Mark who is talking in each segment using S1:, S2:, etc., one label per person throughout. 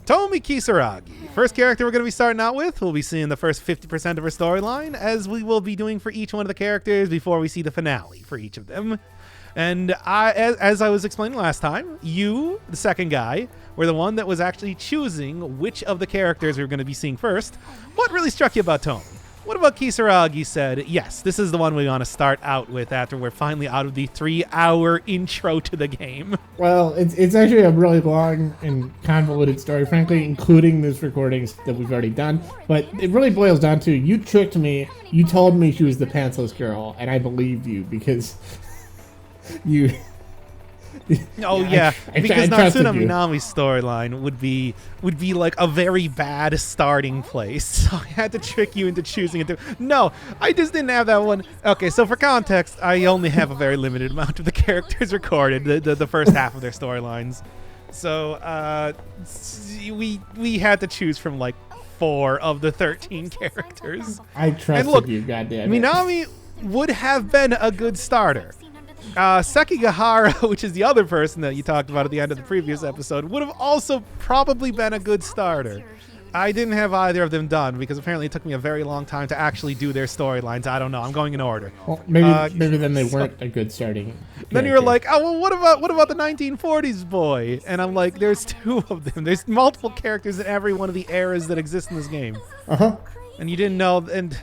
S1: Tomi Kisaragi. First character we're going to be starting out with. We'll be seeing the first 50% of her storyline, as we will be doing for each one of the characters before we see the finale for each of them. And as I was explaining last time, you, the second guy, were the one that was actually choosing which of the characters we were going to be seeing first. What really struck you about Tomi? What about Kisaragi said, yes, this is the one we want to start out with after we're finally out of the 3-hour intro to the game?
S2: Well, it's actually a really long and convoluted story, frankly, including these recordings that we've already done. But it really boils down to, you tricked me, you told me she was the pantsless girl, and I believed you because you...
S1: Oh yeah, because Natsuna Minami's storyline would be like a very bad starting place. So I had to trick you into choosing it. No, I just didn't have that one. Okay, so for context, I only have a very limited amount of the characters recorded, the first half of their storylines. So we had to choose from like 4 of the 13 characters.
S2: I trusted you, goddamn it.
S1: Minami would have been a good starter. Sekigahara, which is the other person that you talked about at the end of the previous episode, would have also probably been a good starter. I didn't have either of them done because apparently it took me a very long time to actually do their storylines. I don't know. I'm going in order.
S2: Well, maybe then they weren't a good starting character.
S1: Then you were like, oh, well, what about the 1940s boy? And I'm like, there's 2 of them. There's multiple characters in every one of the eras that exist in this game.
S2: Uh-huh.
S1: And you didn't know, and...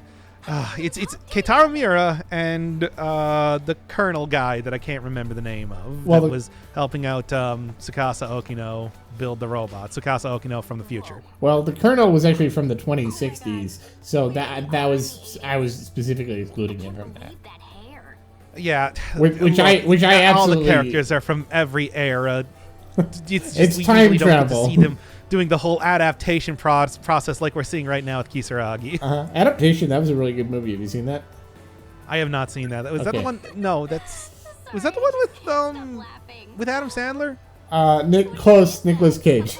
S1: it's Keitaro Miura and the Colonel guy that I can't remember the name of, that was helping out Tsukasa Okino build the robot. Tsukasa Okino from the future.
S2: Well, the Colonel was actually from the 2060s, so that was, I was specifically excluding him from that.
S1: Yeah,
S2: which I absolutely,
S1: all the characters are from every era.
S2: It's time travel.
S1: Don't get to see them doing the whole adaptation process like we're seeing right now with Kisaragi.
S2: Adaptation, that was a really good movie. Have you seen that?
S1: I have not seen that. Was that the one? No, was that the one with Adam Sandler?
S2: Nicolas Cage.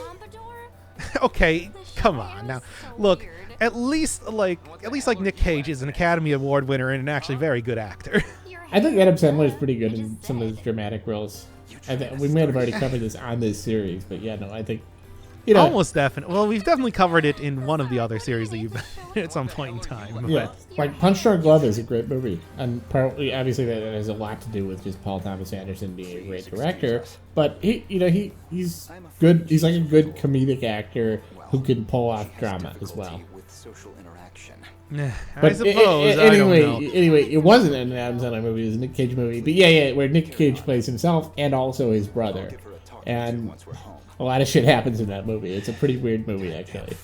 S1: Okay, come on now. Look, at least like Nick Cage is an Academy Award winner and an actually very good actor.
S2: I think Adam Sandler is pretty good in some of his dramatic roles. We may have already covered this on this series, but yeah, no, I think, you know,
S1: almost definitely. Well, we've definitely covered it in one of the other series that you've been in at some point in time.
S2: Yeah, like Punch Drunk Love is a great movie, and partly, obviously, that has a lot to do with just Paul Thomas Anderson being a great director. But he's good. He's like a good comedic actor who can pull off drama as well.
S1: I suppose.
S2: Anyway, it wasn't an Adam Sandler movie. It was a Nick Cage movie. But yeah, where Nick Cage plays himself and also his brother, and a lot of shit happens in that movie. It's a pretty weird movie, actually.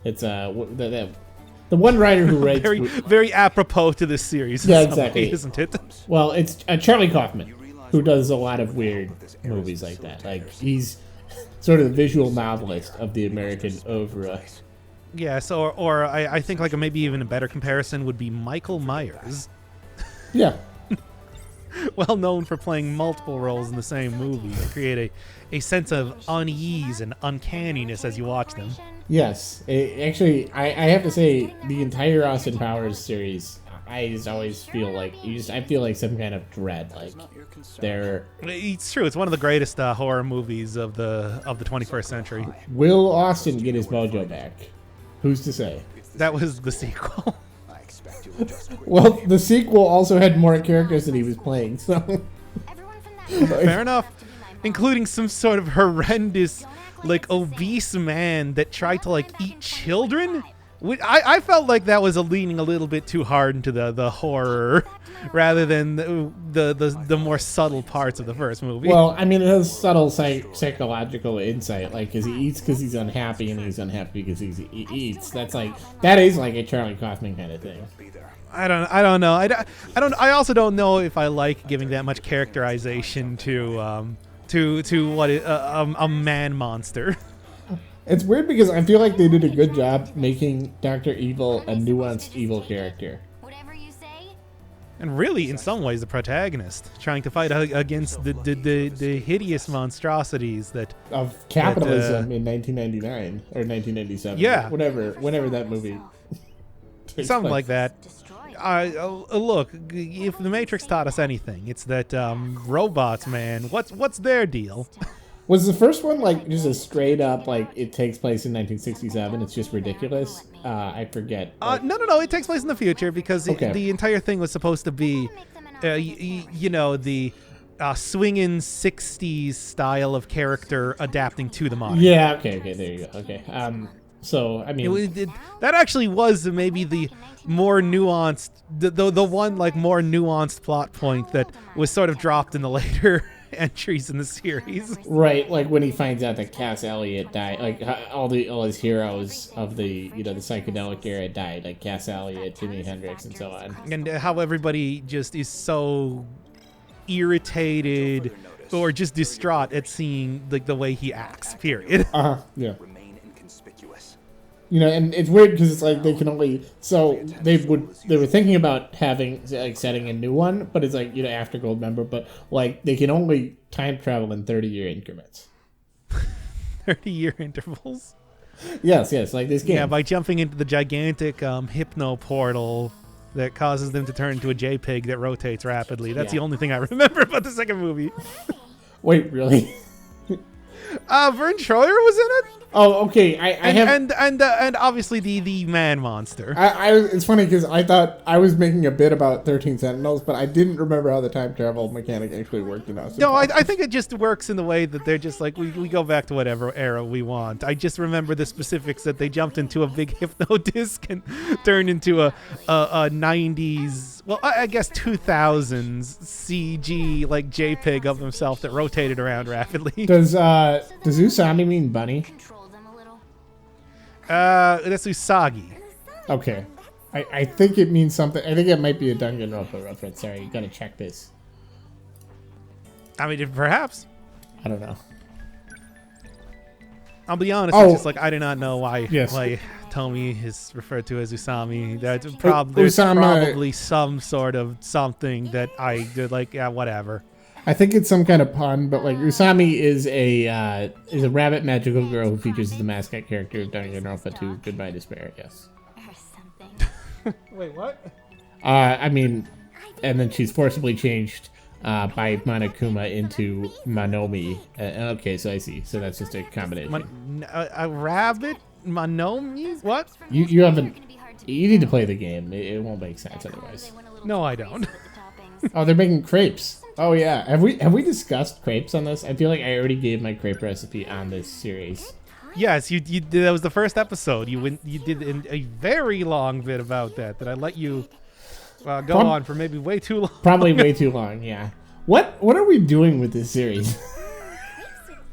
S2: It's the one writer who writes
S1: very apropos to this series.
S2: Yeah, exactly,
S1: isn't it?
S2: Well, it's Charlie Kaufman, who does a lot of weird movies like that. Like, he's sort of the visual novelist of the American oeuvre.
S1: Yeah, so or I think like maybe even a better comparison would be Michael Myers.
S2: Yeah.
S1: Well known for playing multiple roles in the same movie to create a sense of unease and uncanniness as you watch them.
S2: Yes. Actually, I have to say, the entire Austin Powers series, I just always feel like I feel like some kind of dread. Like, they're...
S1: It's true. It's one of the greatest horror movies of the 21st century.
S2: Will Austin get his mojo back? Who's to say?
S1: That was the sequel.
S2: Well, the sequel also had more characters that he was playing, so...
S1: Fair enough. Including some sort of horrendous, like, obese man that tried to, like, eat children? I felt like that was leaning a little bit too hard into the horror rather than the more subtle parts of the first movie.
S2: Well, I mean, it has subtle psychological insight, like, because he eats because he's unhappy and he's unhappy because he eats. That is like a Charlie Kaufman kind of thing.
S1: I don't know. I also don't know if I like giving that much characterization to what a man monster.
S2: It's weird because I feel like they did a good job making Dr. Evil a nuanced evil character.
S1: And really, in some ways, the protagonist, trying to fight against the hideous monstrosities
S2: of capitalism in 1999 or 1997.
S1: Yeah,
S2: whenever that movie.
S1: Something like that. Look, if the Matrix taught us anything, it's that robots, man. What's their deal?
S2: Was the first one like just a straight up like it takes place in 1967? It's just ridiculous. I forget.
S1: No. It takes place in the future because
S2: Okay.
S1: the entire thing was supposed to be, the swinging 60s style of character adapting to the modern.
S2: Yeah. Okay. There you go. Okay. So I mean,
S1: That actually was maybe the more nuanced, the one like more nuanced plot point that was sort of dropped in the later entries in the series.
S2: right? Like when he finds out that Cass Elliot died, like all his heroes of the the psychedelic era died, like Cass Elliot, Jimi Hendrix, and so on.
S1: And how everybody just is so irritated or just distraught at seeing like the way he acts. Period.
S2: Yeah. And it's weird because it's like they can only they were thinking about having like setting a new one, but it's like after Goldmember, but like they can only time travel in 30-year increments.
S1: 30-year intervals.
S2: Yes, like this game.
S1: Yeah, by jumping into the gigantic hypno portal that causes them to turn into a JPEG that rotates rapidly. That's the only thing I remember about the second movie.
S2: Wait, really?
S1: Vern Troyer was in it.
S2: Oh, okay.
S1: And obviously the man monster.
S2: It's funny because I thought I was making a bit about 13 Sentinels, but I didn't remember how the time travel mechanic actually worked in us.
S1: No, I think it just works in the way that they're just like, we go back to whatever era we want. I just remember the specifics that they jumped into a big hypno disc and turned into a 90s, well, I guess 2000s CG like JPEG of himself that rotated around rapidly.
S2: Does Usami mean bunny?
S1: That's Usagi.
S2: Okay. I think it means something. I think it might be a Danganronpa reference. Sorry, you gotta check this.
S1: I mean, perhaps.
S2: I don't know.
S1: I'll be honest, it's just like I do not know why Tomi is referred to as Usami. There's probably some sort of something that I did like, yeah, whatever.
S2: I think it's some kind of pun, but like Usami is a rabbit magical girl who features as the mascot character of Danganronpa 2 Goodbye Despair. Yes.
S1: Wait, what?
S2: I mean, and then she's forcibly changed by Monokuma into Manomi. Okay, so I see. So that's just a combination.
S1: A rabbit? Manomi? What?
S2: You haven't. You need to play the game. It won't make sense otherwise.
S1: No, I don't.
S2: Oh, they're making crepes. Oh yeah. Have we discussed crepes on this? I feel like I already gave my crepe recipe on this series.
S1: Yes, you did. That was the first episode. You did a very long bit about that I let you go on for maybe way too long.
S2: Probably way too long. Yeah. What are we doing with this series?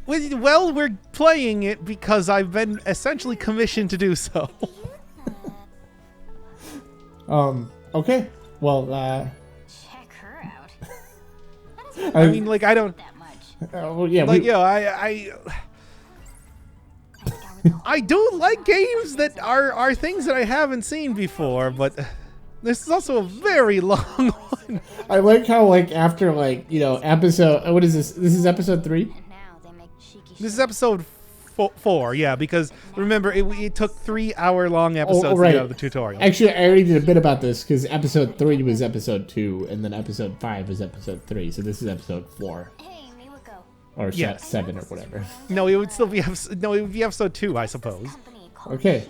S1: Well, we're playing it because I've been essentially commissioned to do so.
S2: Okay. Well,
S3: check her out.
S1: I mean, like, I don't.
S2: well, yeah.
S1: Like, I do like games that are things that I haven't seen before, but this is also a very long one.
S2: I like how, like, after, like, episode. What is this? This is episode 3?
S1: This is episode 4, yeah, because remember, it took 3-hour-long episodes to
S2: right.
S1: get out of the tutorial.
S2: Actually, I already did a bit about this because episode 3 was episode 2, and then episode 5 was episode 3. So this is episode 4. Or 7 or whatever.
S1: No, it would still be episode 2, I suppose.
S2: Okay.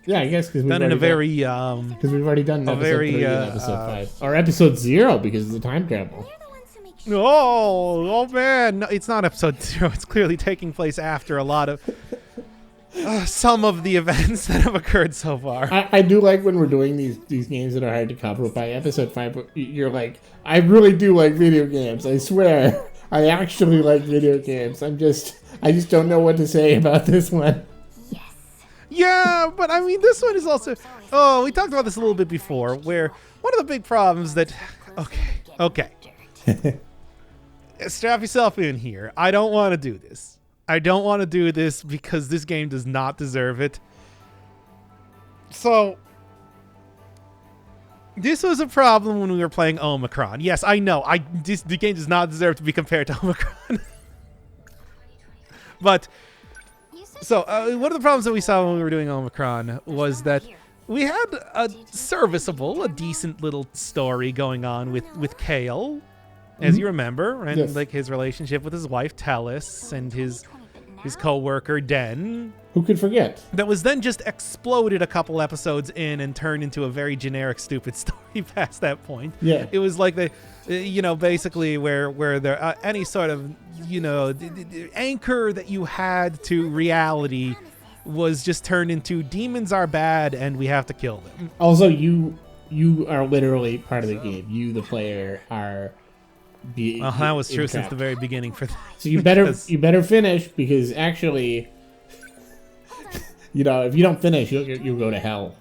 S2: Yeah, I guess because we've
S1: Done in a very
S2: because we've already done episode 3 and episode 5, or episode 0 because of the time travel.
S1: Oh man! No, it's not episode 0. It's clearly taking place after a lot of some of the events that have occurred so far.
S2: I do like when we're doing these games that are hard to cover. By episode 5, you're like, I really do like video games. I swear, I actually like video games. I just don't know what to say about this one.
S1: Yeah, but I mean, this one is also. Oh, we talked about this a little bit before, where one of the big problems that. Okay. Strap yourself in here. I don't want to do this. I don't want to do this because this game does not deserve it. So, this was a problem when we were playing Omicron. Yes, I know. The game does not deserve to be compared to Omicron. But, so, one of the problems that we saw when we were doing Omicron was that we had a decent little story going on with Kale. as you remember, and
S2: Yes.
S1: like his relationship with his wife Tellis and his co-worker Den,
S2: Who could forget?
S1: that was then just exploded a couple episodes in and turned into a very generic, stupid story past that point.
S2: Yeah.
S1: It was like basically where there any sort of the anchor that you had to reality was just turned into demons are bad and we have to kill them.
S2: Also, you are literally part of the game. You, the player, are being.
S1: Well, that was true since
S2: entrapped.
S1: the very beginning for that.
S2: So you better
S1: Because-
S2: you better finish, because actually, if you don't finish, you'll go to hell.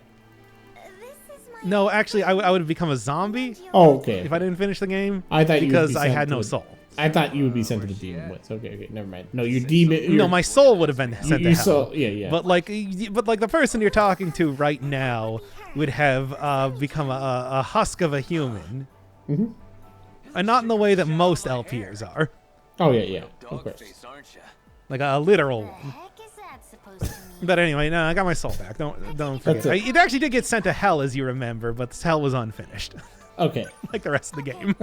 S1: No, actually, I would have become a zombie
S2: Oh, okay.
S1: if I didn't finish the game.
S2: I thought you would
S1: because
S2: be
S1: I
S2: sent
S1: had
S2: to
S1: no
S2: the-
S1: soul.
S2: I thought you would be sent to the demon woods. Okay, never mind. No, your demon.
S1: No, my soul would have been sent to
S2: your
S1: hell.
S2: soul. Yeah.
S1: But like the person you're talking to right now would have become a husk of a human, and not in the way that most LPers are,
S2: Oh yeah. Of course.
S1: like a literal one.
S3: Heck is that supposed to mean?
S1: But anyway, no, I got my soul back. Don't forget.
S2: That's it.
S1: It actually did get sent to hell, as you remember, but hell was unfinished,
S2: Okay.
S1: like the rest of the game.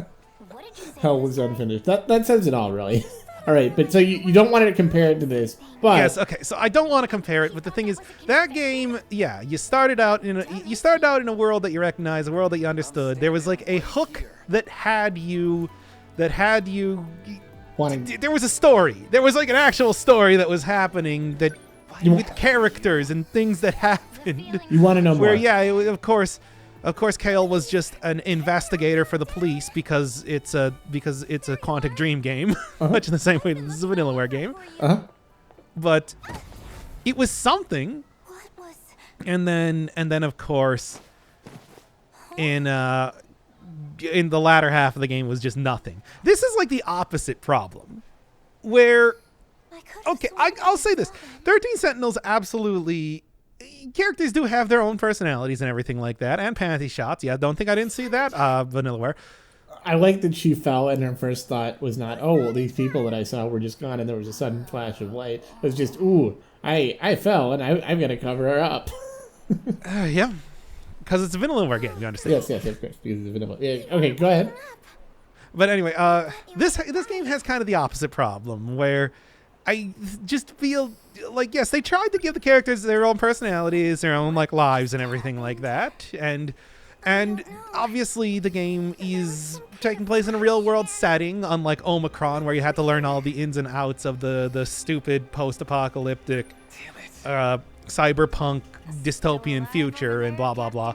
S3: What did you say?
S2: Hell was unfinished. That says it all, really. All right, but so you don't want to compare it to this, but
S1: Yes, okay. So I don't want to compare it, but the thing is, that game, yeah, you started out in a world that you recognize, a world that you understood. There was like a hook that had you.
S2: wanting
S1: There was a story. There was like an actual story that was happening that with characters and things that happened.
S2: you want to know more.
S1: Where yeah, of course, Kale was just an investigator for the police because it's a Quantic Dream game, much in the same way that this is a Vanillaware game.
S2: Uh-huh.
S1: But it was something,
S3: What was?
S1: and then of course, in the latter half of the game was just nothing. This is like the opposite problem, where
S3: I could
S1: okay, I'll say this: 13 Sentinels absolutely. Characters do have their own personalities and everything like that, and panty shots. Yeah, don't think I didn't see that. Vanillaware.
S2: I like that she fell, and her first thought was not, oh, well, these people that I saw were just gone, and there was a sudden flash of light. It was just, ooh, I fell, and I've got to cover her up.
S1: Yeah, because it's a Vanillaware game. You understand?
S2: Yes, of course, because it's vanilla. Yeah, okay, go ahead.
S1: But anyway, this game has kind of the opposite problem, where I just feel like, yes, they tried to give the characters their own personalities, their own like lives and everything like that, and obviously the game is taking place in a real world setting, unlike Omicron, where you had to learn all the ins and outs of the stupid post-apocalyptic cyberpunk dystopian future and blah blah blah.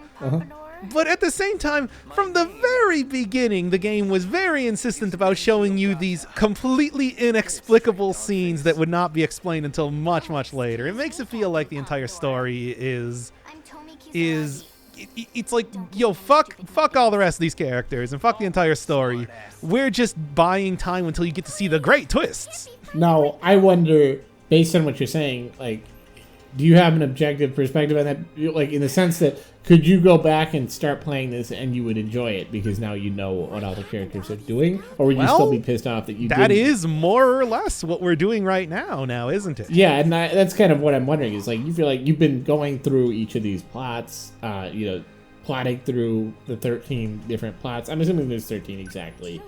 S1: But at the same time, from the very beginning, the game was very insistent about showing you these completely inexplicable scenes that would not be explained until much, much later. It makes it feel like the entire story is
S3: I'm Tomi Kisaragi.
S1: it's like, yo, fuck all the rest of these characters and fuck the entire story. We're just buying time until you get to see the great twists.
S2: Now, I wonder, based on what you're saying, like, do you have an objective perspective on that? Like, in the sense that, could you go back and start playing this and you would enjoy it because now you know what all the characters are doing? Or would you
S1: Well,
S2: still be pissed off that you
S1: That
S2: didn't?
S1: is more or less what we're doing right now, isn't it?
S2: Yeah, and that's kind of what I'm wondering. Is like, you feel like you've been going through each of these plots, plotting through the 13 different plots. I'm assuming there's 13 exactly.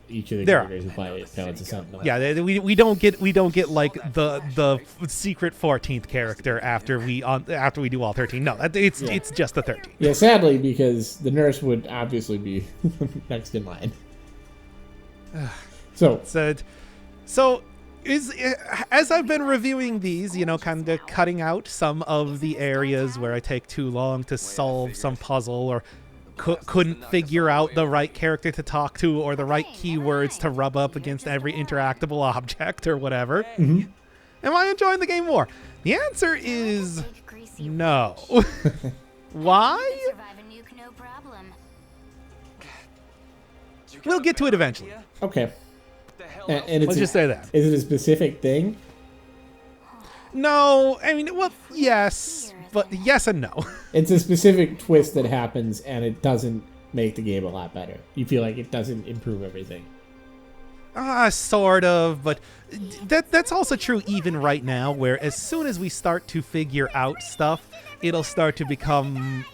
S2: Each of the
S1: There are.
S2: characters who play Talents of Sentinel.
S1: Yeah, we don't get like the secret 14th character after we do all 13. No, it's just the 13.
S2: Yeah, sadly, because the nurse would obviously be next in line. So,
S1: As I've been reviewing these, kind of cutting out some of the areas where I take too long to solve some puzzle or couldn't figure out the right character to talk to or the right keywords to rub up against every interactable object or whatever. Am I enjoying the game more? The answer is
S3: Big, greasy
S1: no. Why?
S3: survive a nuke, no problem.
S1: We'll get to it eventually.
S2: okay. And it's
S1: Let's just say that.
S2: Is it a specific thing?
S1: No, I mean, well, yes, but yes and no.
S2: It's a specific twist that happens, and it doesn't make the game a lot better. You feel like it doesn't improve everything.
S1: Sort of, but that's also true even right now, where as soon as we start to figure out stuff, it'll start to become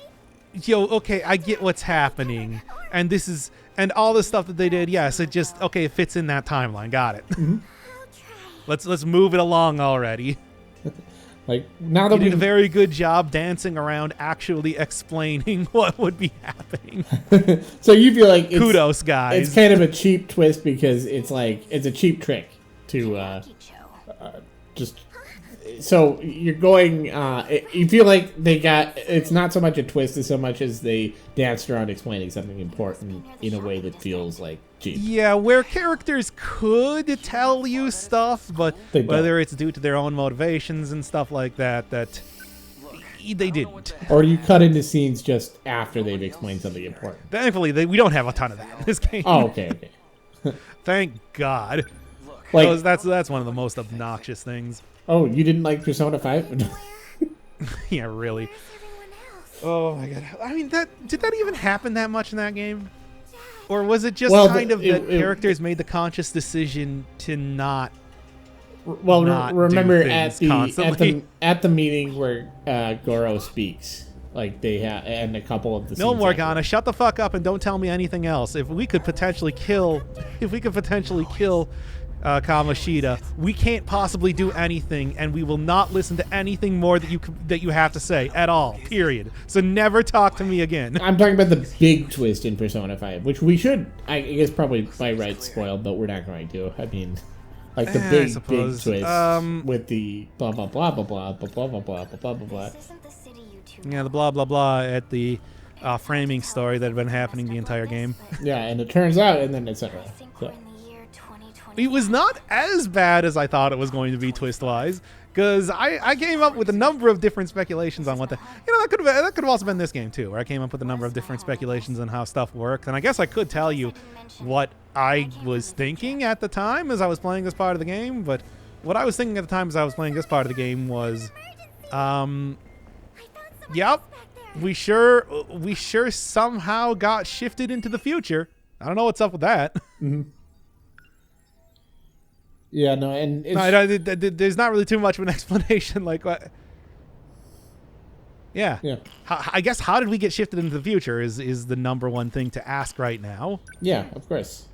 S1: yo, okay, I get what's happening, and this is, and all the stuff that they did, yes, it just, okay, it fits in that timeline. Got it. Let's move it along already.
S2: Like, now that
S1: You
S2: we
S1: did a very good job dancing around actually explaining what would be happening.
S2: so you feel like it's,
S1: Kudos, guys.
S2: it's kind of a cheap twist because it's like it's a cheap trick to just. So you're going. You feel like they got. It's not so much a twist as so much as they danced around explaining something important in a way that feels like cheap.
S1: Yeah, where characters could tell you stuff, but
S2: They don't.
S1: whether it's due to their own motivations and stuff like that, that they didn't.
S2: Or you cut into scenes just after they've explained something important.
S1: Thankfully, we don't have a ton of that in this game.
S2: Oh, okay.
S1: Thank God.
S2: Like,
S1: That's one of the most obnoxious things.
S2: oh, you didn't like Persona 5?
S1: Yeah, really.
S3: Everyone else.
S1: Oh my God. I mean, did that even happen that much in that game? Or was it just
S2: Well,
S1: kind of that
S2: it-
S1: characters made the conscious decision to not?
S2: Well,
S1: not
S2: remember
S1: do
S2: at
S1: things
S2: the
S1: constantly.
S2: at the meeting where Goro speaks, like they have, and a couple of the
S1: No,
S2: scenes
S1: Morgana, shut the fuck up and don't tell me anything else. If we could potentially kill Kamoshida, we can't possibly do anything, and we will not listen to anything more that you have to say at all. Period. So never talk to me again.
S2: I'm talking about the big twist in Persona 5, which we should, I guess, probably by right spoil, but we're not going to. I mean, like the
S1: I
S2: big
S1: suppose.
S2: twist with the blah blah blah blah blah blah blah blah blah blah blah blah.
S3: This isn't the city you two
S1: Yeah, the blah blah blah at the framing story that had been happening the entire game.
S2: Yeah, and it turns out, and then etc.
S3: I think
S2: So,
S3: we're in the year 2020.
S1: It was not as bad as I thought it was going to be twist-wise, because I came up with a number of different speculations on what that could have also been this game too, where I came up with a number of different speculations on how stuff works, and I guess I could tell you what I was thinking at the time as I was playing this part of the game, but what I was thinking at the time as I was playing this part of the game was, yep, we sure somehow got shifted into the future. I don't know what's up with that.
S2: yeah, no, and it's,
S1: There's not really too much of an explanation. Like, what? Yeah.
S2: yeah,
S1: I guess how did we get shifted into the future is the number one thing to ask right now,
S2: yeah, of course.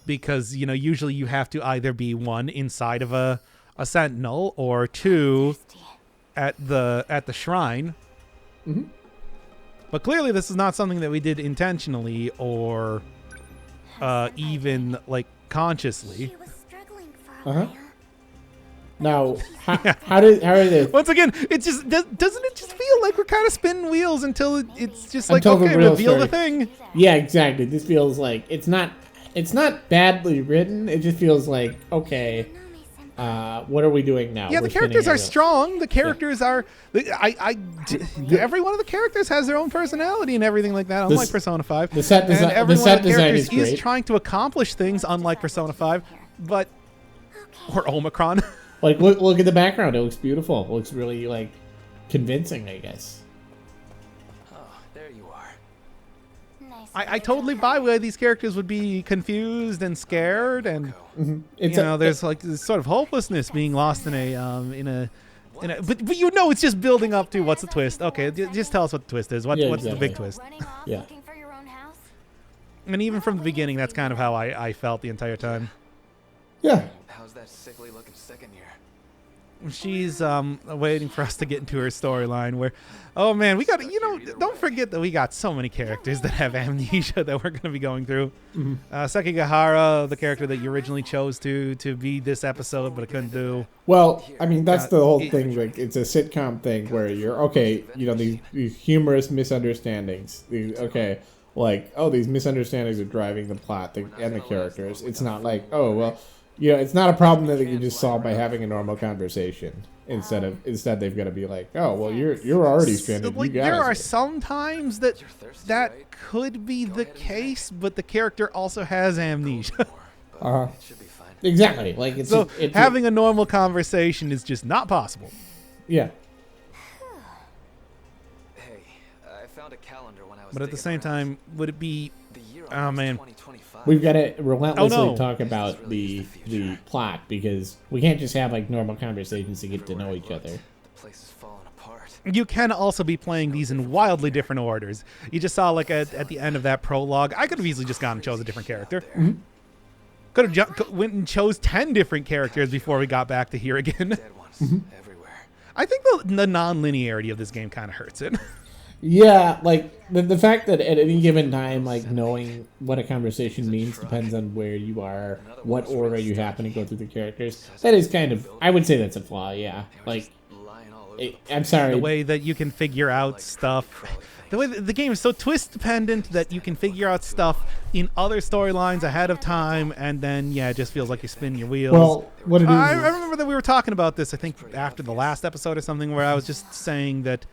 S1: because usually you have to either be one inside of a sentinel or two at the shrine. But clearly this is not something that we did intentionally or even like consciously.
S3: She was struggling for a
S2: Uh-huh.
S3: while.
S2: Now, how are they?
S1: Once again, it just doesn't it just feel like we're kind of spinning wheels until it's just like,
S2: Until the
S1: okay,
S2: real
S1: reveal the
S2: story.
S1: thing.
S2: Yeah, exactly. This feels like it's not badly written. It just feels like, okay, what are we doing now?
S1: Yeah,
S2: We're
S1: the characters
S2: spinning our
S1: are
S2: wheels.
S1: strong. The characters are. Every one of the characters has their own personality and everything like that. Unlike Persona 5,
S2: the set
S1: and
S2: desi-
S1: every
S2: the
S1: one
S2: set
S1: of the
S2: design
S1: characters
S2: is great.
S1: trying to accomplish things, unlike Persona 5, but or Omicron.
S2: Like, look at the background. It looks beautiful. It looks really, like, convincing, I guess.
S4: Oh, there you are.
S3: Nice
S1: I totally buy why these characters would be confused and scared, and
S2: It's
S1: there's like this sort of hopelessness being lost in a. But it's just building up to what's the twist. Okay, just tell us what the twist is. What's
S2: exactly.
S1: the big twist?
S3: Running off
S2: Yeah.
S3: looking for your own house.
S1: And even from the beginning, that's kind of how I felt the entire time.
S2: Yeah.
S4: How's that sickly looking second year?
S1: She's waiting for us to get into her storyline where, oh man, we got don't forget that we got so many characters that have amnesia that we're going to be going through. Sekigahara, the character that you originally chose to be this episode but I couldn't do.
S2: Well, I mean, that's the whole
S1: it-
S2: thing. Like, it's a sitcom thing where you're okay. These humorous misunderstandings. These misunderstandings are driving the plot and the characters. It's not like, oh well, it's not a problem that you just solve by having a normal conversation. Instead, they've got to be like, oh well, you're already stranded.
S1: Like,
S2: You got
S1: there
S2: us
S1: are
S2: here.
S1: some times that could be the case, but the character also has amnesia.
S2: Uh-huh.
S4: It should be fine.
S2: Exactly. Like it's
S1: So
S2: it's
S1: having a normal conversation is just not possible.
S2: yeah.
S4: Hey, I found a calendar when I was
S1: But at the
S4: digging
S1: same
S4: around.
S1: time, would it be?
S4: The year
S1: Oh,
S4: on
S1: man.
S4: 2025.
S2: We've got to relentlessly
S1: Oh, no.
S2: talk about the plot because we can't just have like normal conversations to get to know each other.
S4: place is falling apart.
S1: You can also be playing these in wildly different orders. You just saw, like, at the end of that prologue, I could have easily just gone and chose a different character. Could have went and chose 10 different characters before we got back to here again.
S4: Dead ones everywhere.
S1: I think the non-linearity of this game kind of hurts it.
S2: Yeah, like the fact that at any given time, like knowing what a conversation means depends on where you are, what order you happen to go through the characters. That is kind of, I would say that's a flaw. Yeah, like
S4: Lying all over
S2: I'm sorry.
S1: The way that you can figure out stuff. The way the game is so twist dependent that you can figure out stuff in other storylines ahead of time, and then it just feels like you're spinning your wheels.
S2: Well, what it is,
S1: I remember that we were talking about this, I think, after the last episode or something, where I was just saying that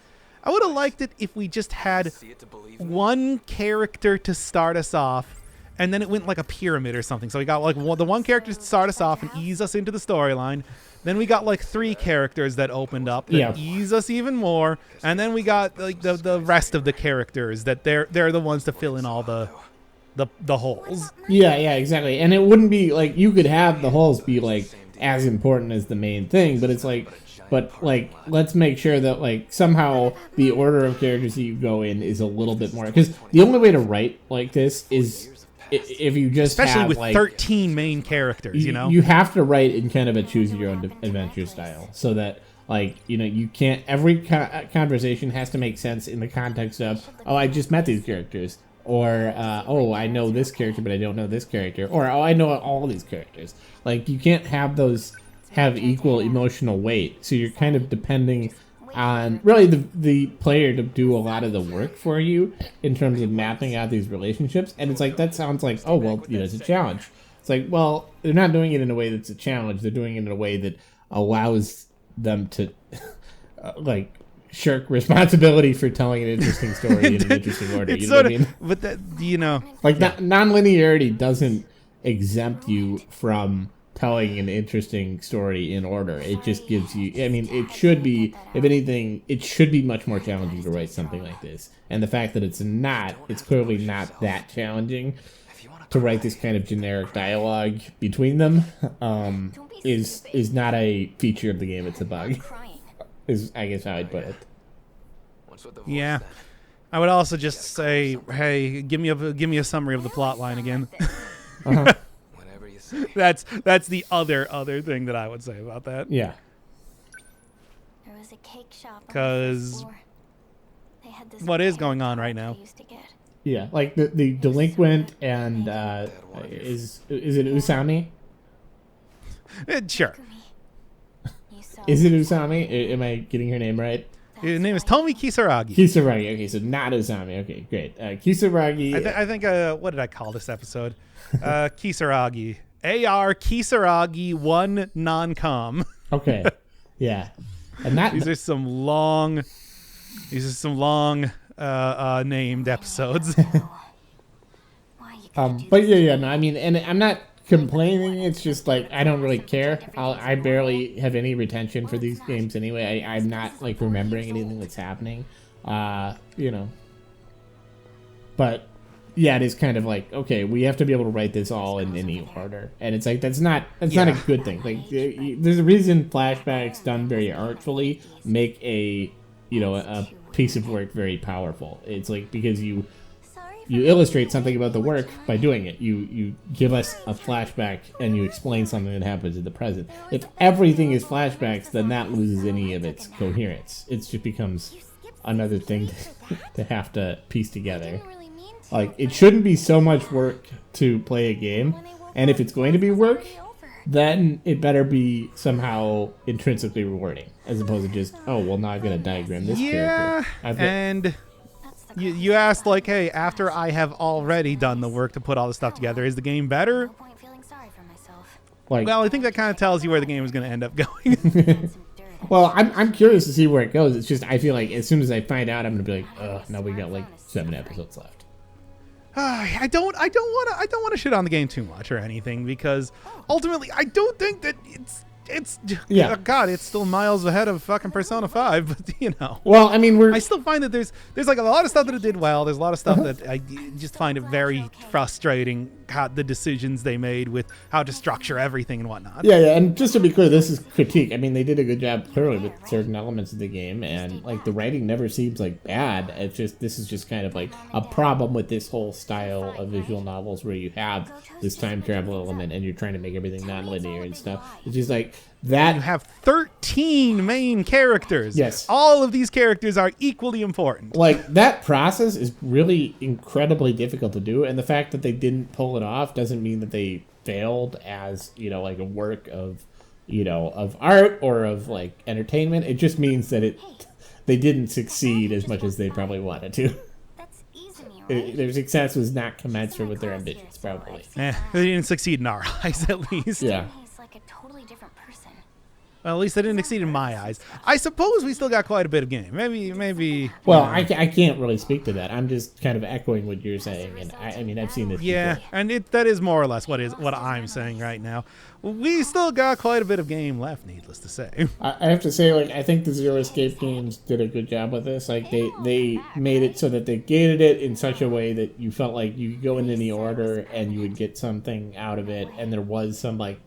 S1: I would have liked it if we just had
S4: see it to believe it.
S1: one character to start us off, and then it went like a pyramid or something. So we got like the one character to start us off and ease us into the storyline. Then we got like 3 characters that opened up that ease us even more, and then we got like the rest of the characters that they're the ones to fill in all the holes.
S2: Yeah, exactly. And it wouldn't be like you could have the holes be like as important as the main thing, but it's like, let's make sure that like somehow the order of characters that you go in is a little bit more, because the only way to write like this is if you just
S1: especially
S2: have,
S1: with
S2: like,
S1: 13 main characters,
S2: you have to write in kind of a choose your own adventure style, so that like you can't, every conversation has to make sense in the context of, oh, I just met these characters, or oh, I know this character but I don't know this character, or oh, I know all these characters. Like you can't have those have equal emotional weight, so you're kind of depending on really the player to do a lot of the work for you in terms of mapping out these relationships. And it's like, that sounds like, oh, well, it's a challenge. It's like, well, they're not doing it in a way that's a challenge. They're doing it in a way that allows them to like shirk responsibility for telling an interesting story in an interesting order. You know what I mean?
S1: But that,
S2: like non-linearity doesn't exempt you from telling an interesting story in order. It just gives you, I mean, it should be, if anything, it should be much more challenging to write something like this. And the fact that it's clearly not that challenging to write this kind of generic dialogue between them is not a feature of the game, it's a bug. Is, I guess, how I'd put it.
S1: Yeah. I would also just say, hey, give me a summary of the plot line again. That's the other thing that I would say about that.
S2: Yeah.
S3: There was a cake shop.
S1: Because what is going on right now?
S2: Yeah, like the delinquent and is it Usami?
S1: Sure.
S2: Is it Usami? Am I getting her name right?
S1: His name is Tomi Kisaragi.
S2: Kisaragi. Okay, so not Usami. Okay, great. Kisaragi.
S1: I think what did I call this episode? Kisaragi. AR Kisaragi 1 non-com.
S2: Okay. Yeah. And that
S1: these are some long named episodes.
S2: But yeah, no, I mean, and I'm not complaining, it's just like I don't really care. I barely have any retention for these games anyway. I'm not like remembering anything that's happening. But yeah, it is kind of like, okay, we have to be able to write this all in any order, and it's like that's not a good thing. Like there's a reason flashbacks done very artfully make a piece of work very powerful. It's like because you illustrate something about the work by doing it. You give us a flashback and you explain something that happens in the present. If everything is flashbacks, then that loses any of its coherence. It just becomes another thing to have to piece together. Like, it shouldn't be so much work to play a game, and if it's going to be work, then it better be somehow intrinsically rewarding, as opposed to just, oh, well, now I've got to diagram this character.
S1: And you asked, like, hey, after I have already done the work to put all this stuff together, is the game better?
S2: Like,
S1: well, I think that kind of tells you where the game is going to end up going.
S2: Well, I'm curious to see where it goes. It's just, I feel like as soon as I find out, I'm going to be like, oh, now we got like 7 episodes left.
S1: I don't want to shit on the game too much or anything, because ultimately I don't think that It's
S2: Yeah.
S1: God, it's still miles ahead of fucking Persona 5, but you know.
S2: Well, I mean,
S1: I still find that there's like a lot of stuff that it did well. There's a lot of stuff that I just find it very frustrating how the decisions they made with how to structure everything and whatnot.
S2: Yeah, and just to be clear, this is critique. I mean, they did a good job clearly with certain elements of the game, and like the writing never seems like bad. It's just this is just kind of like a problem with this whole style of visual novels where you have this time travel element and you're trying to make everything non-linear and stuff. It's just like that.
S1: You have 13 main characters.
S2: Yes.
S1: All of these characters are equally important.
S2: Like, that process is really incredibly difficult to do, and the fact that they didn't pull it off doesn't mean that they failed as, you know, like a work of, you know, of art or of, like, entertainment. It just means that they didn't succeed as much as they probably wanted to.
S3: That's easy, right?
S2: Their success was not commensurate with their ambitions, probably.
S1: They didn't succeed in our eyes, at least.
S2: Yeah.
S3: He's like a totally different person.
S1: Well, at least they didn't succeed in my eyes. I suppose we still got quite a bit of game. Maybe.
S2: Well, I can't really speak to that. I'm just kind of echoing what you're saying, and I mean, I've seen this
S1: Yeah,
S2: before.
S1: and that is more or less what I'm saying right now. We still got quite a bit of game left, needless to say.
S2: I have to say, like, I think the Zero Escape games did a good job with this. Like, they made it so that they gated it in such a way that you felt like you could go in any order and you would get something out of it, and there was some, like,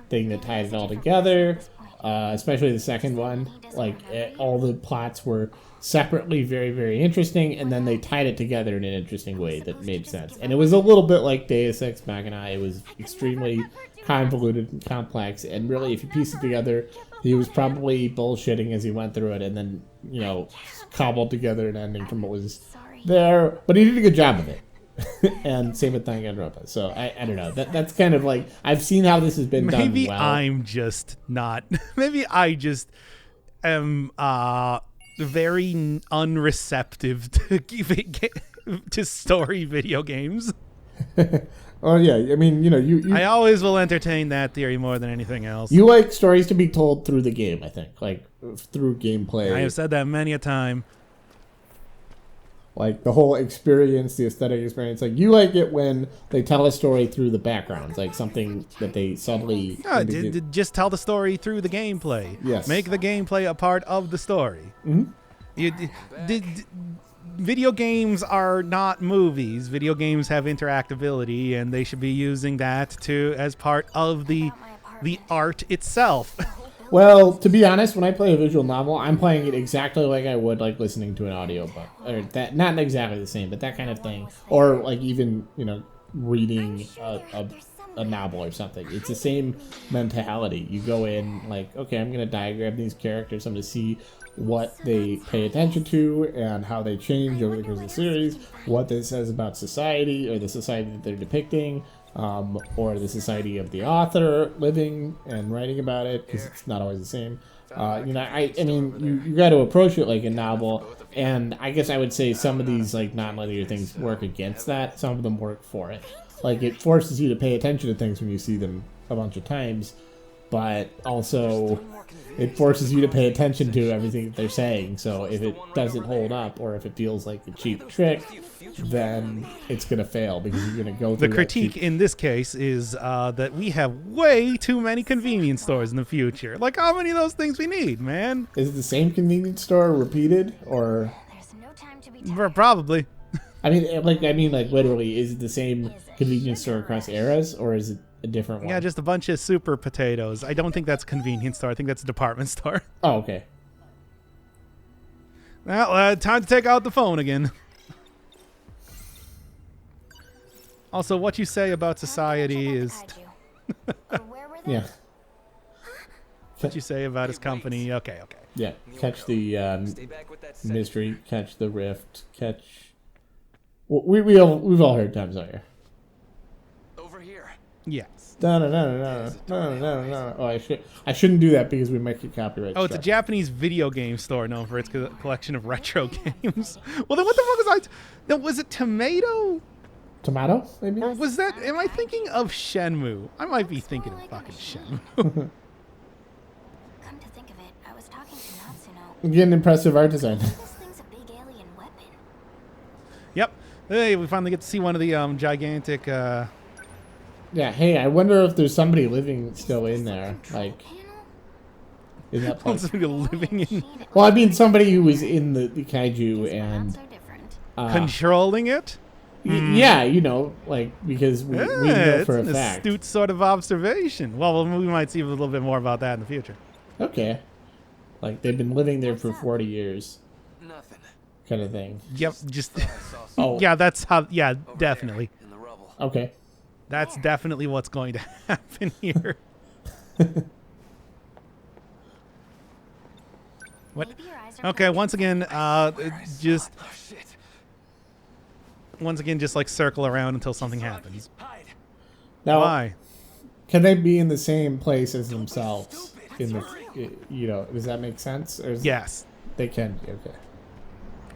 S2: thing that tied it all together. Especially the second one, like all the plots were separately very, very interesting, and then they tied it together in an interesting way that made sense. And it was a little bit like Deus Ex Machina. It was extremely convoluted and complex, and really, if you piece it together, he was probably bullshitting as he went through it, and then, you know, cobbled together an ending from what was there. But he did a good job of it. And same with Danganronpa. So I don't know. That's kind of like, I've seen how this has been done well.
S1: Maybe I'm just not. Maybe I just am very unreceptive to story video games.
S2: Oh yeah, I mean, you know,
S1: I always will entertain that theory more than anything else.
S2: You like stories to be told through the game, I think, like through gameplay.
S1: I have said that many a time.
S2: Like the whole experience, the aesthetic experience. Like you like it when they tell a story through the backgrounds, like something that they subtly.
S1: Just tell the story through the gameplay.
S2: Yes.
S1: Make the gameplay a part of the story.
S2: Mm-hmm.
S1: Video games are not movies. Video games have interactability, and they should be using that as part of the art itself.
S2: Well, to be honest, when I play a visual novel, I'm playing it exactly like I would like listening to an audiobook. Or that, not exactly the same, but that kind of thing. Or like even, you know, reading a novel or something. It's the same mentality. You go in like, okay, I'm going to diagram these characters. I'm going to see what they pay attention to and how they change over the course of the series, what this says about society or the society that they're depicting. Or the society of the author living and writing about it, because it's not always the same. You know, I mean, you got to approach it like a novel, and I guess I would say some of these like non-linear things work against that. Some of them work for it. Like it forces you to pay attention to things when you see them a bunch of times, but also it forces you to pay attention to everything that they're saying. So if it doesn't hold up, or if it feels like a cheap trick, then it's going to fail because you're going to go through
S1: the critique in this case is that we have way too many convenience stores in the future. Like, how many of those things we need, man?
S2: Is it the same convenience store repeated, or?
S3: There's no time to be
S1: Probably.
S2: I mean, like literally, is it the same convenience store across eras, or is it a different one?
S1: Yeah, just a bunch of super potatoes. I don't think that's a convenience store. I think that's a department store.
S2: Oh, okay.
S1: Well, time to take out the phone again. Also, what you say about society is...
S2: Yeah.
S1: What you say about his company. Okay.
S2: Yeah. Catch the mystery, catch the rift, catch... Well, we've all heard Tom Sawyer.
S4: Over here.
S1: Yes.
S2: No. Oh, I shouldn't do that because we might get copyright.
S1: Oh, it's a Japanese video game store known for its collection of retro games. Well, then what the fuck was I... Was it Tomato?
S2: Tomato, maybe?
S1: Or was that... Am I thinking of Shenmue? I might be thinking of fucking Shenmue.
S3: Come to think of it, I was talking to Natsuno.
S2: Again, impressive art design.
S3: This thing's a big alien weapon.
S1: Yep. Hey, we finally get to see one of the gigantic...
S2: Yeah, hey, I wonder if there's somebody living still in there. Like, in that place.
S1: Supposed to be living in,
S2: Well, I mean, somebody who was in the kaiju and
S3: So different.
S1: controlling it.
S2: yeah, you know, like because we know
S1: It's
S2: for a
S1: an
S2: fact.
S1: astute sort of observation. Well, we might see a little bit more about that in the future.
S2: Okay, like they've been living there for 40 years,
S4: Nothing.
S2: kind of thing.
S1: Yep, just
S4: I saw some
S2: Oh,
S1: yeah, that's how. Yeah,
S4: over there
S1: definitely.
S4: in the rubble.
S2: okay.
S1: That's definitely what's going to happen here. What?
S3: Maybe your eyes are
S1: Okay, once again, just
S4: Oh shit.
S1: once again, just like circle around until something happens.
S4: Hide.
S2: Now,
S1: Why?
S2: can they be in the same place as themselves? In the, you know, does that make sense? Or is
S1: Yes.
S2: they can. Be, okay.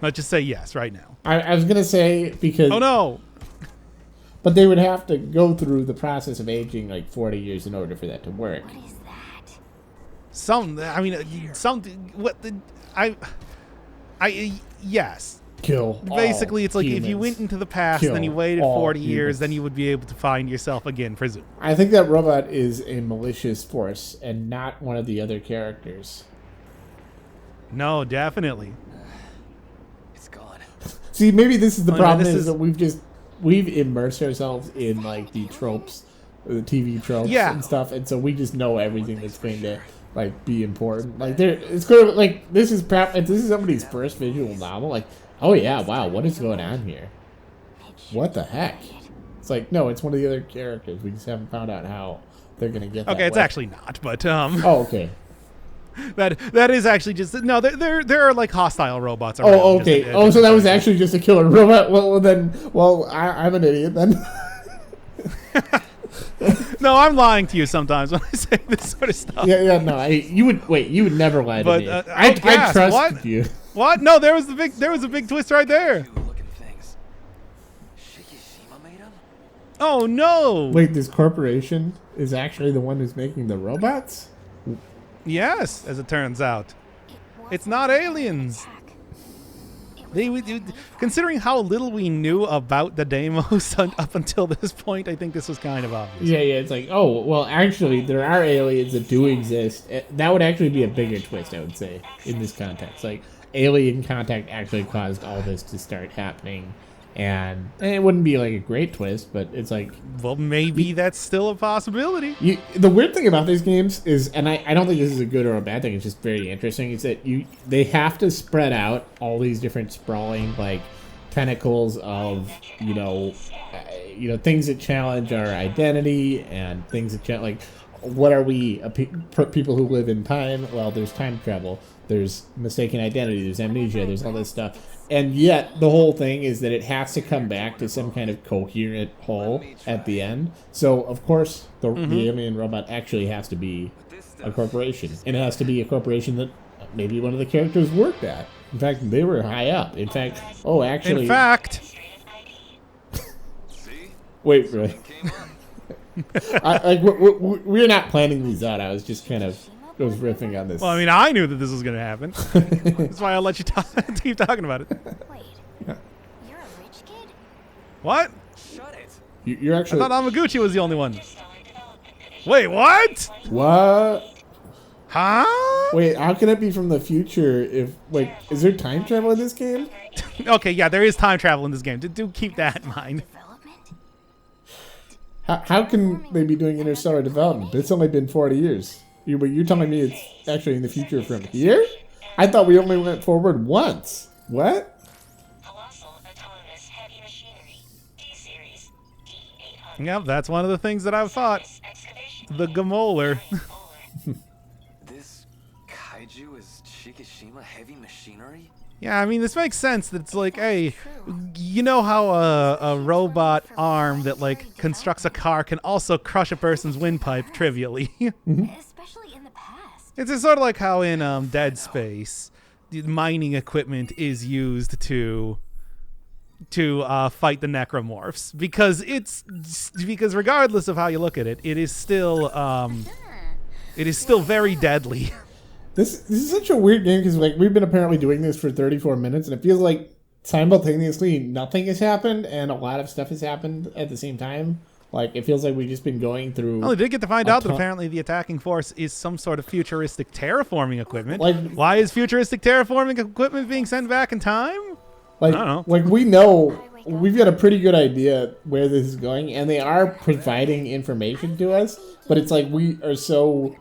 S1: Let's just say yes right now.
S2: I was gonna say because,
S1: Oh no!
S2: but they would have to go through the process of aging like 40 years in order for that to work.
S3: What is that?
S1: I mean, something. What the? Yes.
S2: Kill.
S1: Basically,
S2: all
S1: it's like if you
S2: humans.
S1: went into the past,
S2: Kill
S1: then you waited
S2: all
S1: 40 years,
S2: humans.
S1: then you would be able to find yourself again, presumably.
S2: I think that robot is a malicious force and not one of the other characters.
S1: No, definitely.
S4: It's gone.
S2: See, maybe this is the
S1: Oh, no,
S2: problem
S1: this
S2: is
S1: is-
S2: that we've immersed ourselves in like the tropes, the TV tropes
S1: Yeah.
S2: and stuff, and so we just know everything that's going to like be important. Like it's going to like this is somebody's first visual novel. Like, oh yeah, wow, what is going on here? What the heck? It's like no, it's one of the other characters. We just haven't found out how they're going to get.
S1: Okay,
S2: that
S1: it's
S2: way.
S1: actually not, but
S2: Oh, okay.
S1: that is actually just no. There are like hostile robots. Around,
S2: Oh,
S1: just-
S2: okay. Oh, so that was actually just a killer robot. I'm an idiot then.
S1: No, I'm lying to you sometimes when I say this sort of stuff.
S2: Yeah, no. You would never lie to
S1: But,
S2: me.
S1: oh,
S2: I
S1: gas,
S2: trust
S1: what?
S2: you.
S1: What? No, there was a big twist right there.
S4: You looking things. Shikishima made them?
S1: Oh no!
S2: Wait, this corporation is actually the one who's making the robots?
S1: Yes, as it turns out,
S3: It
S1: it's
S3: wasn't
S1: not
S3: an
S1: aliens.
S3: attack. It was
S1: They
S3: a
S1: would,
S3: well-made
S1: considering how little we knew about the Deimos up until this point, I think this was kind of obvious.
S2: Yeah, it's like, oh, well, actually, there are aliens that do exist. That would actually be a bigger twist, I would say, in this context. Like, alien contact actually caused all this to start happening. And it wouldn't be like a great twist, but it's like
S1: Well, maybe that's still a possibility.
S2: the weird thing about these games is, and I don't think this is a good or a bad thing. It's just very interesting. Is that they have to spread out all these different sprawling like tentacles of things that challenge our identity and things that like what are we people who live in time? Well, there's time travel. There's mistaken identity. There's amnesia. There's all this stuff. And yet, the whole thing is that it has to come back to some kind of coherent whole at the end. So, of course, the alien robot actually has to be a corporation. And it has to be a corporation that maybe one of the characters worked at. In fact, they were high up. In fact,
S1: In fact,
S4: See?
S2: wait, really?
S4: Came up.
S2: We're not planning these out. I was just kind of riffing on this.
S1: well, I mean, I knew that this was going to happen. That's why I'll let you keep talking about it.
S3: Wait, you're a rich kid?
S1: What?
S4: Shut it.
S2: You're
S1: I
S2: actually
S1: thought Amaguchi was the only one. Wait, what?
S2: what?
S1: Huh?
S2: Wait, how can it be from the future? If is there time travel in this game?
S1: Okay, yeah, there is time travel in this game. Do keep that in mind.
S3: Development?
S2: How can they be doing interstellar development? It's only been 40 years. You're telling me it's actually in the future from here? I thought we only went forward once. What?
S5: Colossal Autonomous Heavy Machinery, D-Series, D800.
S1: Yep, that's one of the things that I've thought.
S5: Excavation.
S1: The Gamolar.
S4: This kaiju is Shikishima heavy machinery?
S1: Yeah, I mean, this makes sense. That it's like, hey, you know how a robot arm that like constructs a car can also crush a person's windpipe trivially.
S3: Especially in the past.
S1: It's just sort of like how in Dead Space, the mining equipment is used to fight the necromorphs because because regardless of how you look at it, it is still very deadly.
S2: This is such a weird game because we've been apparently doing this for 34 minutes and it feels like simultaneously nothing has happened and a lot of stuff has happened at the same time. Like, it feels like we've just been going through.
S1: Well, we did get to find out that apparently the attacking force is some sort of futuristic terraforming equipment.
S2: Like,
S1: why is futuristic terraforming equipment being sent back in time?
S2: Like,
S1: I don't know.
S2: Like, we know, we've got a pretty good idea where this is going, and they are providing information to us, but it's like we are so...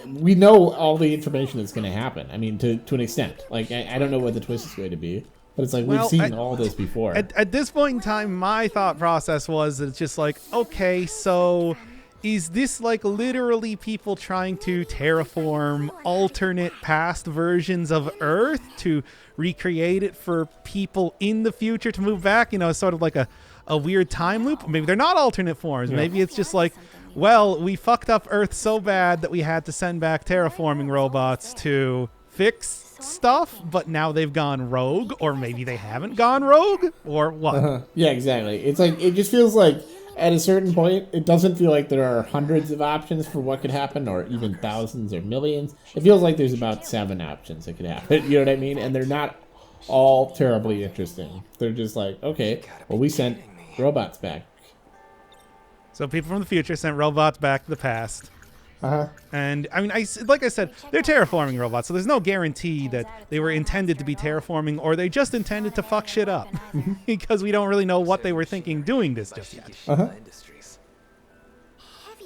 S2: we know all the information that's going to happen. I mean, to an extent. Like, I don't know what the twist is going to be. But it's like, we've seen all this before.
S1: At this point in time, my thought process was that it's just like, okay, so is this like literally people trying to terraform alternate past versions of Earth to recreate it for people in the future to move back? You know, sort of like a weird time loop. Maybe they're not alternate forms. Yeah. Maybe it's just like, well, we fucked up Earth so bad that we had to send back terraforming robots to fix stuff, but now they've gone rogue, or maybe they haven't gone rogue, or what?
S2: Yeah, exactly. It's like, it just feels like at a certain point, it doesn't feel like there are hundreds of options for what could happen, or even thousands or millions. It feels like there's about 7 options that could happen. You know what I mean? And they're not all terribly interesting. They're just like, okay, well, we sent robots back.
S1: So people from the future sent robots back to the past. And I mean, like I said, they're terraforming robots, so there's no guarantee that they were intended to be terraforming, or they just intended to fuck shit up, because we don't really know what they were thinking doing this just yet.
S3: Heavy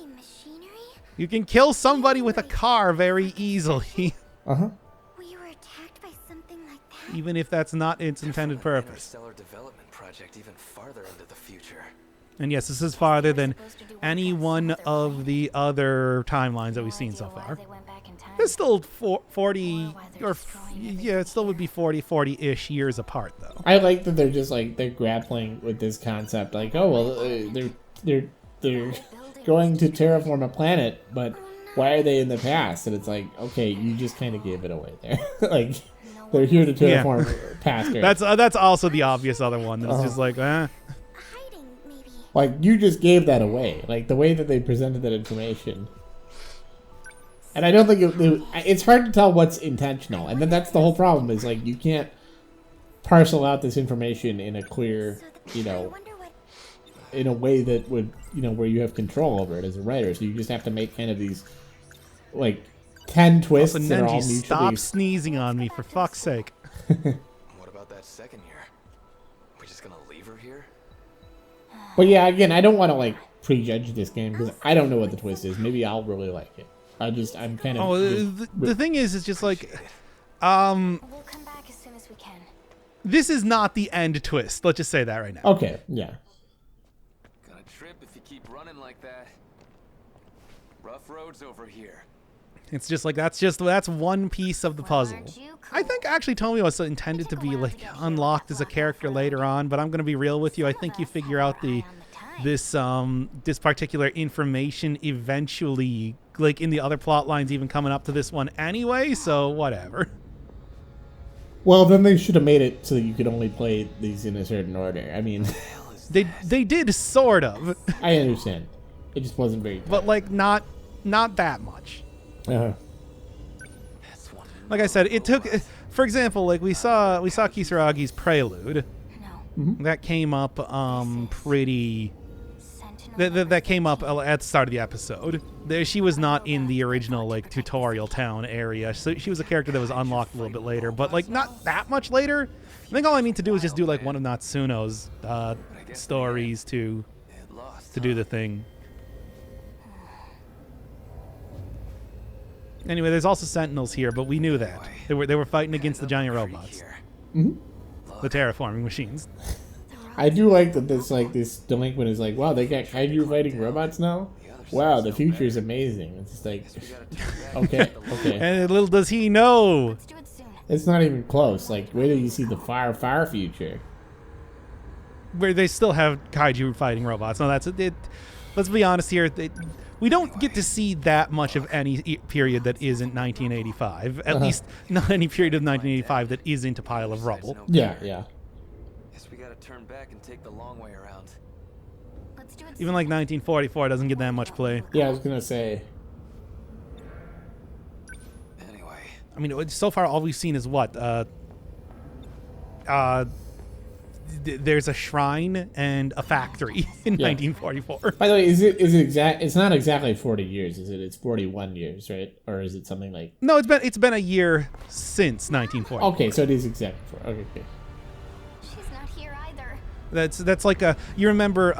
S3: machinery?
S1: You can kill somebody with a car very easily,
S3: We were attacked by something like that.
S1: even if that's not its intended purpose.
S4: Stellar development project even farther into the future.
S1: And yes, this is farther than any one of the other timelines that we've seen so far. It's still 40, or yeah, it still would be 40-ish years apart, though.
S2: I like that they're just like, they're grappling with this concept, like, oh, well, they're going to terraform a planet, but why are they in the past? And it's like, okay, you just kind of gave it away there. Like, they're here to terraform past Earth.
S1: That's also the obvious other one. That's just like,
S2: Like, you just gave that away. Like, the way that they presented that information. And I don't think it's hard to tell what's intentional. And then that's the whole problem, is like, you can't parcel out this information in a clear, you know, in a way that would, you know, where you have control over it as a writer. So you just have to make kind of these, like, 10 twists
S1: also,
S2: that are all
S1: Nenji,
S2: mutually...
S1: stop sneezing on me, for fuck's sake.
S4: What about that second year? We're just gonna leave her here?
S2: But yeah, again, I don't want to, like, prejudge this game, because I don't know what the twist is. Maybe I'll really like it. I'm kind of...
S1: Oh, the thing is, it's just like,
S3: We'll come back as soon as we can.
S1: this is not the end twist. Let's just say that right now.
S2: Okay, yeah.
S4: Gonna trip if you keep running like that. Rough roads over here.
S1: It's just like, that's one piece of the puzzle. I think actually Tomi was intended to be like unlocked as a character later on, but I'm gonna be real with you. I think you figure out this particular information eventually, like in the other plot lines, even coming up to this one anyway. So whatever.
S2: Well, then they should have made it so that you could only play these in a certain order. I mean,
S1: they did sort of.
S2: I understand. It just wasn't very good.
S1: But like not that much. Like I said, it took, for example, like we saw Kisaragi's prelude. That came up pretty. That came up at the start of the episode. She was not in the original like tutorial town area, so she was a character that was unlocked a little bit later, but like not that much later. I think all I need to do is just do like one of Natsuno's stories to do the thing. Anyway, there's also Sentinels here, but we knew that they were fighting against the giant robots, the terraforming machines.
S2: I do like that this delinquent is like, wow, they got kaiju fighting robots now? Wow, the future is amazing. It's just like, okay.
S1: And little does he know,
S3: Let's do it soon.
S2: It's not even close. Like, wait till you see the far future.
S1: where they still have kaiju fighting robots. No, that's it. Let's be honest here. We don't get to see that much of any period that isn't 1985. At least not any period of 1985 that isn't a pile of rubble.
S2: Yeah.
S4: Guess we gotta turn back and take the long way around.
S3: Let's do it
S1: Even like 1944 doesn't get that much play.
S2: Yeah, I was gonna say.
S4: Anyway.
S1: I mean, so far all we've seen is what? there's a shrine and a factory in
S2: Yeah.
S1: 1944.
S2: By the way, is it exact? It's not exactly 40 years, is it? It's 41 years, right? Or is it something like?
S1: No, it's been a year since 1940.
S2: Okay, so it is exactly 40. Okay.
S3: She's not here either.
S1: That's like a, you remember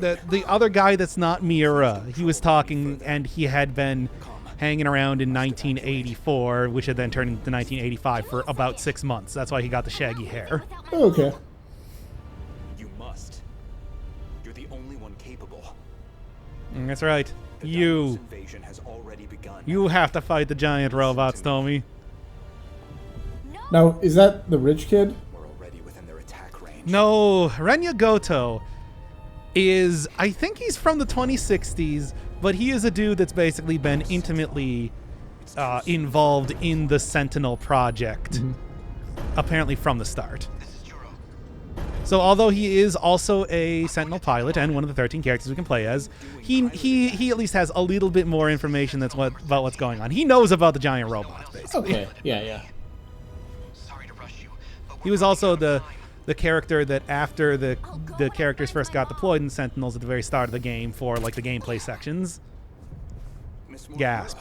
S1: the other guy that's not Miura. He was talking and he had been hanging around in 1984, which had then turned into 1985 for about 6 months. That's why he got the shaggy hair.
S2: Okay.
S6: You must. You're the only one capable.
S1: That's right.
S6: The
S1: You
S6: Dinos invasion has already begun.
S1: have to fight the giant robots, Tomi.
S2: Now, is that the rich kid?
S6: We're already within their attack range.
S1: No, Renya Goto is, I think he's from the 2060s, but he is a dude that's basically been intimately involved in the Sentinel project, apparently from the start. So although he is also a Sentinel pilot and one of the 13 characters we can play as, he at least has a little bit more information about what's going on. He knows about the giant robots, basically.
S2: Okay. Yeah.
S1: He was also the character that after the characters first got deployed in Sentinels at the very start of the game for like the gameplay sections. Gasp.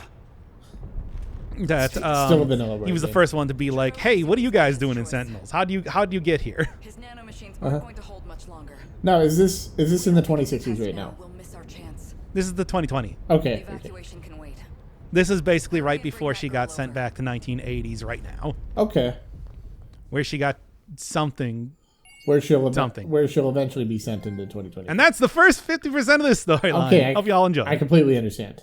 S1: That
S2: Still a vanilla
S1: he was the
S2: version.
S1: first one to be like, "Hey, what are you guys doing in Sentinels? How do you get here?"
S7: His nanomachines aren't going to hold much longer.
S2: Now, is this in the 2060s right now?
S7: We'll miss our chance.
S1: This is the 2020.
S2: Okay.
S7: Evacuation can wait.
S1: This is basically right before she got sent back to 1980s. Right now,
S2: Okay.
S1: where she got something,
S2: Where she'll
S1: Something.
S2: eventually be sent into 2020.
S1: and that's the first 50% of this storyline.
S2: Okay.
S1: Hope y'all enjoy.
S2: I completely understand.